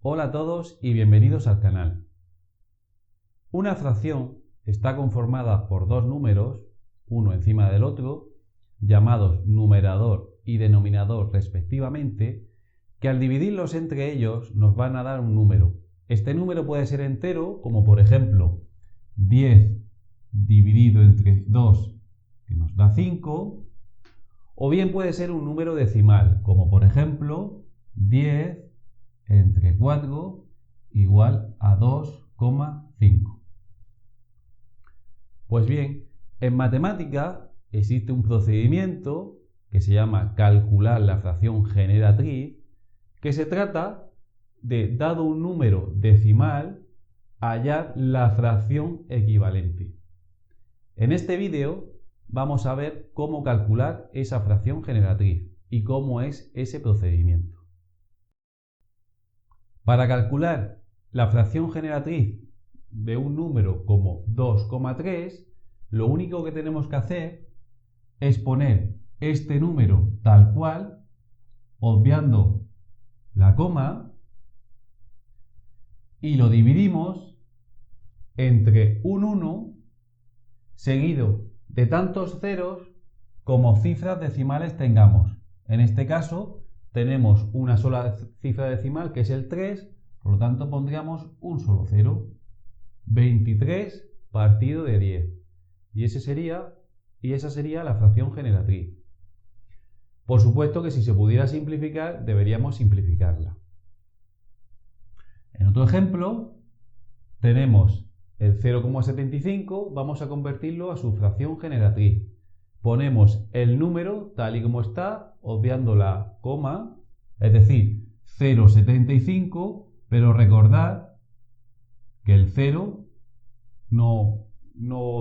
Hola a todos y bienvenidos al canal. Una fracción está conformada por dos números, uno encima del otro, llamados numerador y denominador respectivamente, que al dividirlos entre ellos nos van a dar un número. Este número puede ser entero, como por ejemplo 10 dividido entre 2, que nos da 5, o bien puede ser un número decimal, como por ejemplo 10 entre 4 igual a 2,5. Pues bien, en matemática existe un procedimiento que se llama calcular la fracción generatriz, que se trata de, dado un número decimal, hallar la fracción equivalente. En este vídeo vamos a ver cómo calcular esa fracción generatriz y cómo es ese procedimiento. Para calcular la fracción generatriz de un número como 2,3, lo único que tenemos que hacer es poner este número tal cual, obviando la coma, y lo dividimos entre un 1 seguido de tantos ceros como cifras decimales tengamos. En este caso tenemos una sola cifra decimal, que es el 3, por lo tanto pondríamos un solo cero. 23 partido de 10. Y esa sería la fracción generatriz. Por supuesto que si se pudiera simplificar, deberíamos simplificarla. En otro ejemplo, tenemos el 0,75, vamos a convertirlo a su fracción generatriz. Ponemos el número tal y como está, obviando la coma, es decir, 0,75, pero recordad que el 0 no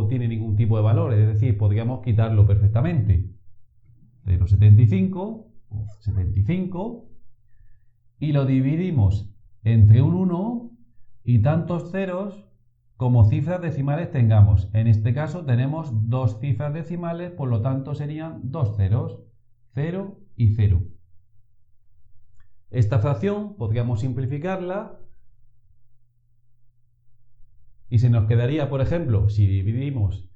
tiene ningún tipo de valor, es decir, podríamos quitarlo perfectamente. 0,75 y lo dividimos entre un 1 y tantos ceros como cifras decimales tengamos. En este caso tenemos dos cifras decimales, por lo tanto serían dos ceros, 0 y 0. Esta fracción podríamos simplificarla y se nos quedaría, por ejemplo, si dividimos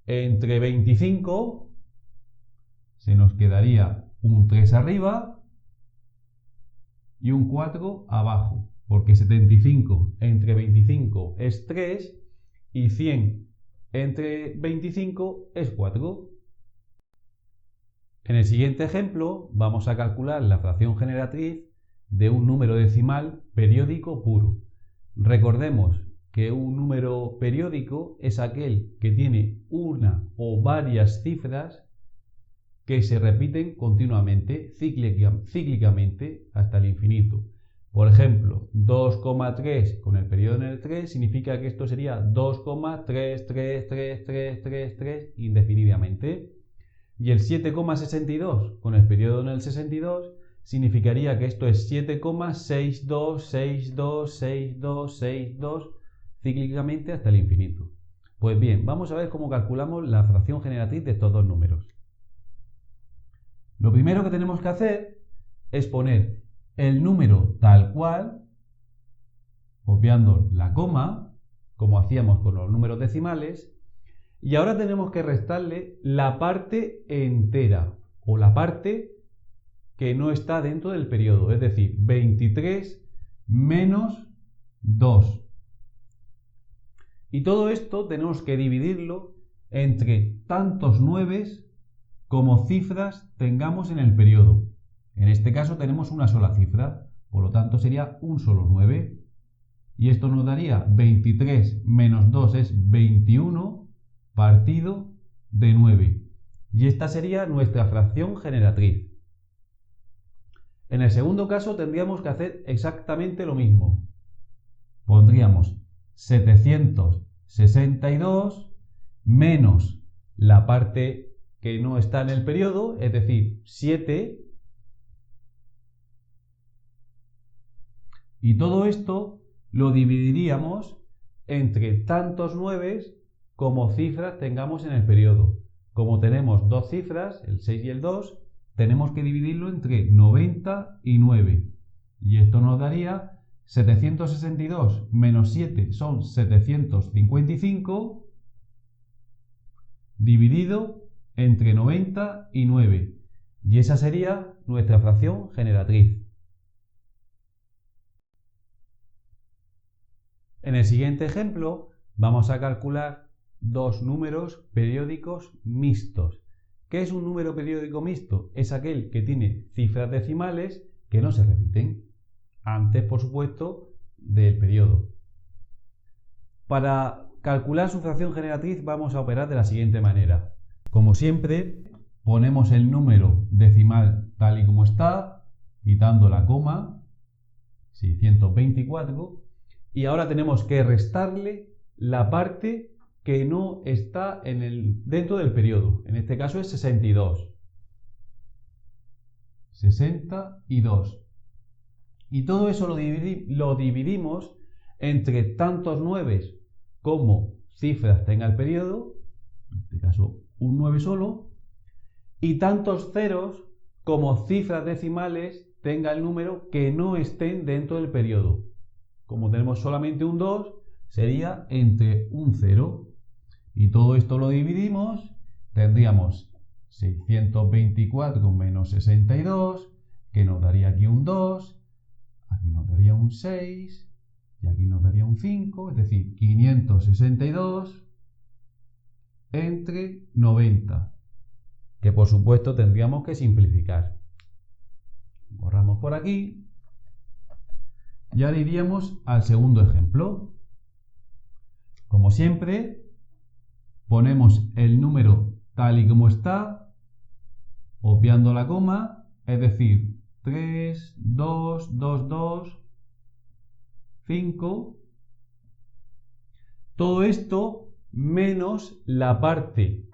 entre 25, se nos quedaría un 3 arriba y un 4 abajo, porque 75 entre 25 es 3 y 100 entre 25 es 4. En el siguiente ejemplo vamos a calcular la fracción generatriz de un número decimal periódico puro. Recordemos que un número periódico es aquel que tiene una o varias cifras que se repiten continuamente, cíclicamente, hasta el infinito. Por ejemplo, 2,3 con el periodo en el 3 significa que esto sería 2,33333 indefinidamente. Y el 7,62 con el periodo en el 62 significaría que esto es 7,62626262 cíclicamente hasta el infinito. Pues bien, vamos a ver cómo calculamos la fracción generatriz de estos dos números. Lo primero que tenemos que hacer es poner el número tal cual, obviando la coma, como hacíamos con los números decimales, y ahora tenemos que restarle la parte entera, o la parte que no está dentro del periodo, es decir, 23 menos 2. Y todo esto tenemos que dividirlo entre tantos 9 como cifras tengamos en el periodo. En este caso tenemos una sola cifra, por lo tanto sería un solo 9. Y esto nos daría 23 menos 2 es 21 partido de 9. Y esta sería nuestra fracción generatriz. En el segundo caso tendríamos que hacer exactamente lo mismo. Pondríamos 762 menos la parte que no está en el periodo, es decir, 7. Y todo esto lo dividiríamos entre tantos 9 como cifras tengamos en el periodo. Como tenemos dos cifras, el 6 y el 2, tenemos que dividirlo entre 90 y 9. Y esto nos daría 762 menos 7 son 755, dividido entre 90 y 9. Y esa sería nuestra fracción generatriz. En el siguiente ejemplo vamos a calcular dos números periódicos mixtos. ¿Qué es un número periódico mixto? Es aquel que tiene cifras decimales que no se repiten, antes, por supuesto, del periodo. Para calcular su fracción generatriz vamos a operar de la siguiente manera. Como siempre, ponemos el número decimal tal y como está, quitando la coma, 624, y ahora tenemos que restarle la parte que no está dentro del periodo. En este caso es 62. 62. Y todo eso lo dividimos entre tantos 9 como cifras tenga el periodo, en este caso un 9 solo, y tantos ceros como cifras decimales tenga el número que no estén dentro del periodo. Como tenemos solamente un 2, sería entre un 0. Y todo esto lo dividimos, tendríamos 624 menos 62, que nos daría aquí un 2, aquí nos daría un 6, y aquí nos daría un 5, es decir, 562 entre 90, que por supuesto tendríamos que simplificar. Borramos por aquí. Y ahora iríamos al segundo ejemplo. Como siempre, ponemos el número tal y como está, obviando la coma, es decir, 3, 2, 2, 2, 5. Todo esto menos la parte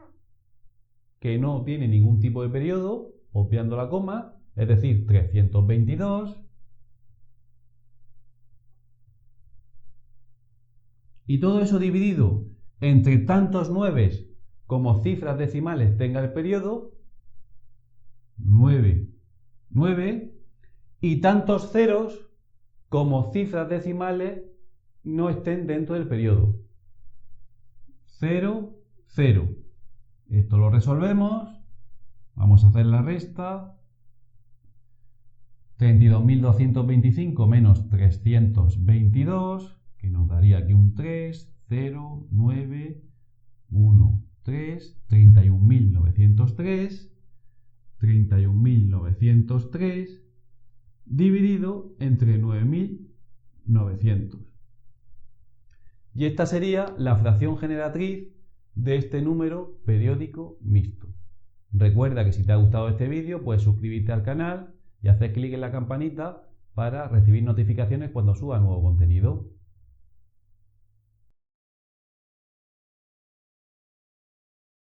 que no tiene ningún tipo de periodo, obviando la coma, es decir, 322. Y todo eso dividido entre tantos 9 como cifras decimales tenga el periodo, 9, 9, y tantos ceros como cifras decimales no estén dentro del periodo, 0, 0. Esto lo resolvemos, vamos a hacer la resta. 32.225 menos 322, que nos daría aquí un 3, 0, 9, 1, 3, 31.903, 31.903, dividido entre 9.900. Y esta sería la fracción generatriz de este número periódico mixto. Recuerda que si te ha gustado este vídeo, puedes suscribirte al canal y hacer clic en la campanita para recibir notificaciones cuando suba nuevo contenido.